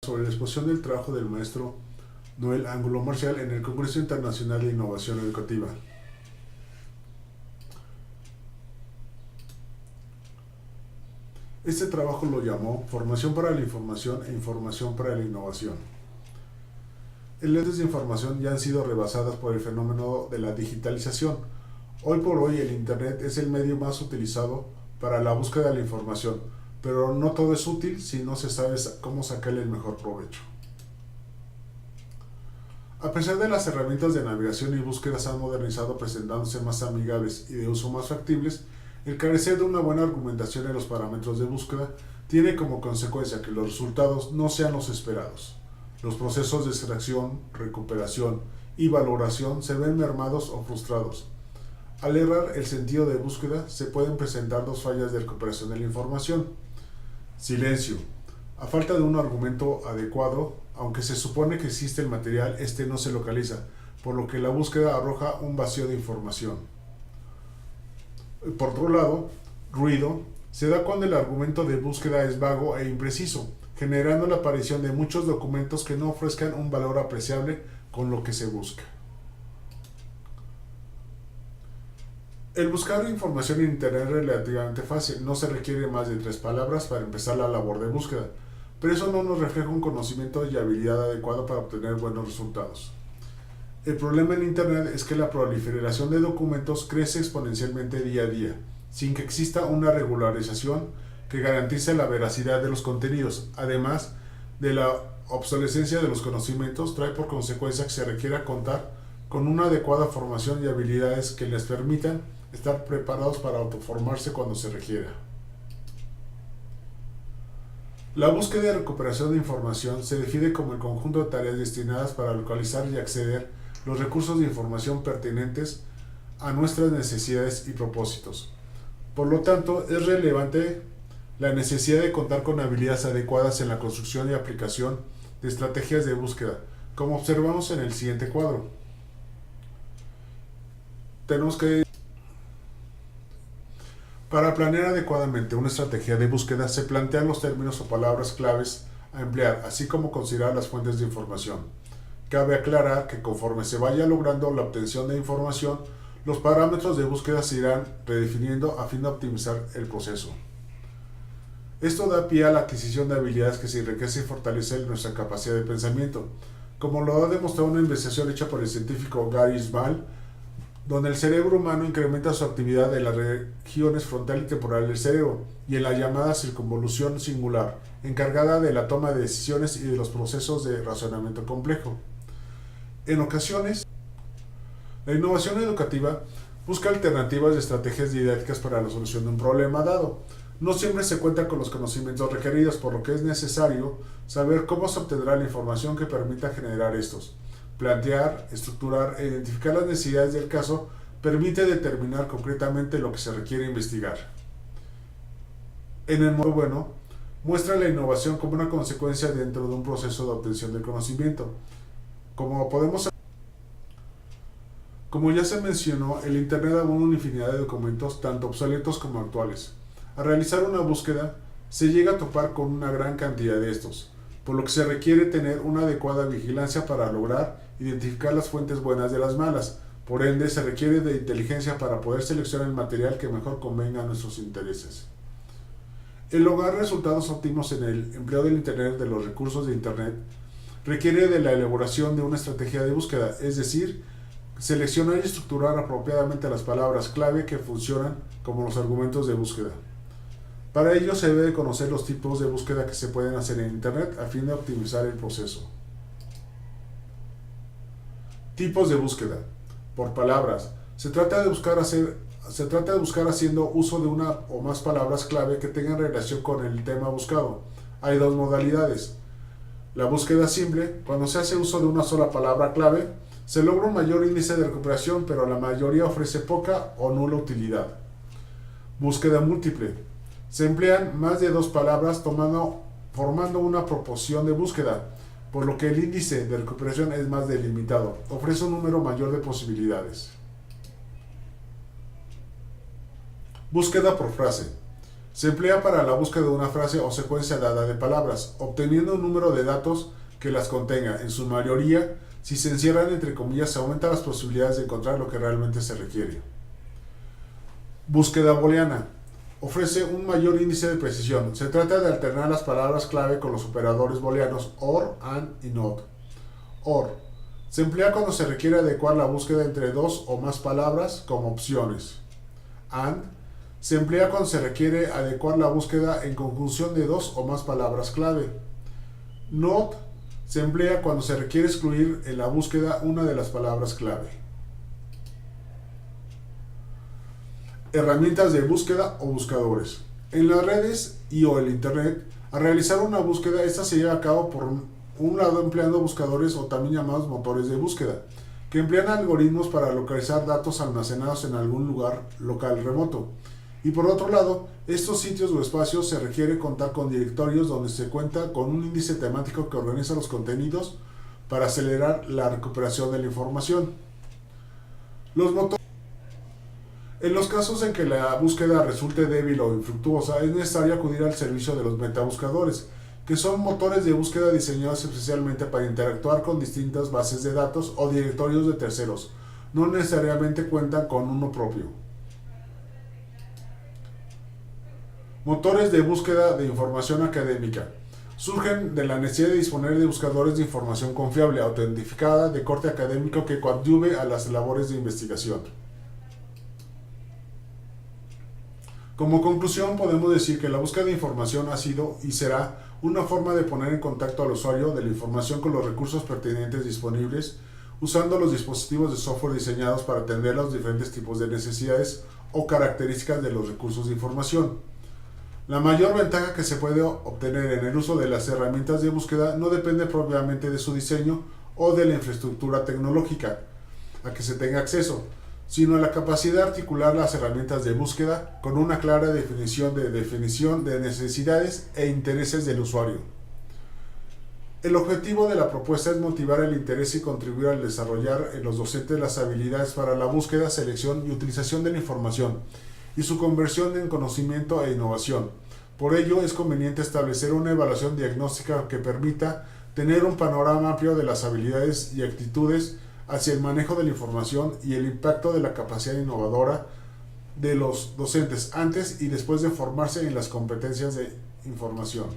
Sobre la exposición del trabajo del maestro Noel Ángulo Marcial en el Congreso Internacional de Innovación Educativa. Este trabajo lo llamó Formación para la Información e Información para la Innovación. Las redes de información ya han sido rebasadas por el fenómeno de la digitalización. Hoy por hoy el Internet es el medio más utilizado para la búsqueda de la información, pero no todo es útil si no se sabe cómo sacarle el mejor provecho. A pesar de las herramientas de navegación y búsqueda se han modernizado presentándose más amigables y de uso más factibles, el carecer de una buena argumentación en los parámetros de búsqueda tiene como consecuencia que los resultados no sean los esperados. Los procesos de extracción, recuperación y valoración se ven mermados o frustrados. Al errar el sentido de búsqueda se pueden presentar dos fallas de recuperación de la información. Silencio. A falta de un argumento adecuado, aunque se supone que existe el material, este no se localiza, por lo que la búsqueda arroja un vacío de información. Por otro lado, ruido se da cuando el argumento de búsqueda es vago e impreciso, generando la aparición de muchos documentos que no ofrezcan un valor apreciable con lo que se busca. El buscar información en Internet es relativamente fácil, no se requiere más de 3 palabras para empezar la labor de búsqueda, pero eso no nos refleja un conocimiento y habilidad adecuado para obtener buenos resultados. El problema en Internet es que la proliferación de documentos crece exponencialmente día a día, sin que exista una regularización que garantice la veracidad de los contenidos. Además de la obsolescencia de los conocimientos, trae por consecuencia que se requiera contar con una adecuada formación y habilidades que les permitan estar preparados para autoformarse cuando se requiera. La búsqueda y recuperación de información se define como el conjunto de tareas destinadas para localizar y acceder los recursos de información pertinentes a nuestras necesidades y propósitos. Por lo tanto, es relevante la necesidad de contar con habilidades adecuadas en la construcción y aplicación de estrategias de búsqueda, como observamos en el siguiente cuadro. Para planear adecuadamente una estrategia de búsqueda se plantean los términos o palabras claves a emplear, así como considerar las fuentes de información. Cabe aclarar que conforme se vaya logrando la obtención de información, los parámetros de búsqueda se irán redefiniendo a fin de optimizar el proceso. Esto da pie a la adquisición de habilidades que se enriquece y fortalece nuestra capacidad de pensamiento, como lo ha demostrado una investigación hecha por el científico Gary Small, donde el cerebro humano incrementa su actividad en las regiones frontal y temporal del cerebro y en la llamada circunvolución singular, encargada de la toma de decisiones y de los procesos de razonamiento complejo. En ocasiones, la innovación educativa busca alternativas de estrategias didácticas para la solución de un problema dado. No siempre se cuenta con los conocimientos requeridos, por lo que es necesario saber cómo se obtendrá la información que permita generar estos. Plantear, estructurar e identificar las necesidades del caso permite determinar concretamente lo que se requiere investigar. En el modo bueno, muestra la innovación como una consecuencia dentro de un proceso de obtención del conocimiento. Como ya se mencionó, el Internet abunda una infinidad de documentos, tanto obsoletos como actuales. Al realizar una búsqueda, se llega a topar con una gran cantidad de estos, por lo que se requiere tener una adecuada vigilancia para lograr identificar las fuentes buenas de las malas. Por ende, se requiere de inteligencia para poder seleccionar el material que mejor convenga a nuestros intereses. El lograr resultados óptimos en el empleo del Internet, de los recursos de Internet, requiere de la elaboración de una estrategia de búsqueda, es decir, seleccionar y estructurar apropiadamente las palabras clave que funcionan como los argumentos de búsqueda. Para ello se debe conocer los tipos de búsqueda que se pueden hacer en Internet a fin de optimizar el proceso. Tipos de búsqueda. Por palabras. Se trata de buscar haciendo uso de una o más palabras clave que tengan relación con el tema buscado. Hay dos modalidades. La búsqueda simple, cuando se hace uso de una sola palabra clave, se logra un mayor índice de recuperación, pero la mayoría ofrece poca o nula utilidad. Búsqueda múltiple. Se emplean más de 2 palabras formando una proporción de búsqueda, por lo que el índice de recuperación es más delimitado, ofrece un número mayor de posibilidades. Búsqueda por frase. Se emplea para la búsqueda de una frase o secuencia dada de palabras, obteniendo un número de datos que las contenga. En su mayoría, si se encierran entre comillas, se aumentan las posibilidades de encontrar lo que realmente se requiere. Búsqueda booleana. Ofrece un mayor índice de precisión. Se trata de alternar las palabras clave con los operadores booleanos OR, AND y NOT. OR. Se emplea cuando se requiere adecuar la búsqueda entre dos o más palabras como opciones. AND. Se emplea cuando se requiere adecuar la búsqueda en conjunción de dos o más palabras clave. NOT. Se emplea cuando se requiere excluir en la búsqueda una de las palabras clave. Herramientas de búsqueda o buscadores. En las redes y o el internet, al realizar una búsqueda, esta se lleva a cabo por un lado empleando buscadores o también llamados motores de búsqueda, que emplean algoritmos para localizar datos almacenados en algún lugar local remoto. Y por otro lado, estos sitios o espacios se requiere contar con directorios donde se cuenta con un índice temático que organiza los contenidos para acelerar la recuperación de la información. En los casos en que la búsqueda resulte débil o infructuosa, es necesario acudir al servicio de los metabuscadores, que son motores de búsqueda diseñados especialmente para interactuar con distintas bases de datos o directorios de terceros. No necesariamente cuentan con uno propio. Motores de búsqueda de información académica. Surgen de la necesidad de disponer de buscadores de información confiable, autentificada, de corte académico que coadyuve a las labores de investigación. Como conclusión, podemos decir que la búsqueda de información ha sido y será una forma de poner en contacto al usuario de la información con los recursos pertinentes disponibles, usando los dispositivos de software diseñados para atender los diferentes tipos de necesidades o características de los recursos de información. La mayor ventaja que se puede obtener en el uso de las herramientas de búsqueda no depende propiamente de su diseño o de la infraestructura tecnológica a que se tenga acceso, sino la capacidad de articular las herramientas de búsqueda con una clara definición de necesidades e intereses del usuario. El objetivo de la propuesta es motivar el interés y contribuir al desarrollar en los docentes las habilidades para la búsqueda, selección y utilización de la información y su conversión en conocimiento e innovación. Por ello, es conveniente establecer una evaluación diagnóstica que permita tener un panorama amplio de las habilidades y actitudes hacia el manejo de la información y el impacto de la capacidad innovadora de los docentes antes y después de formarse en las competencias de información.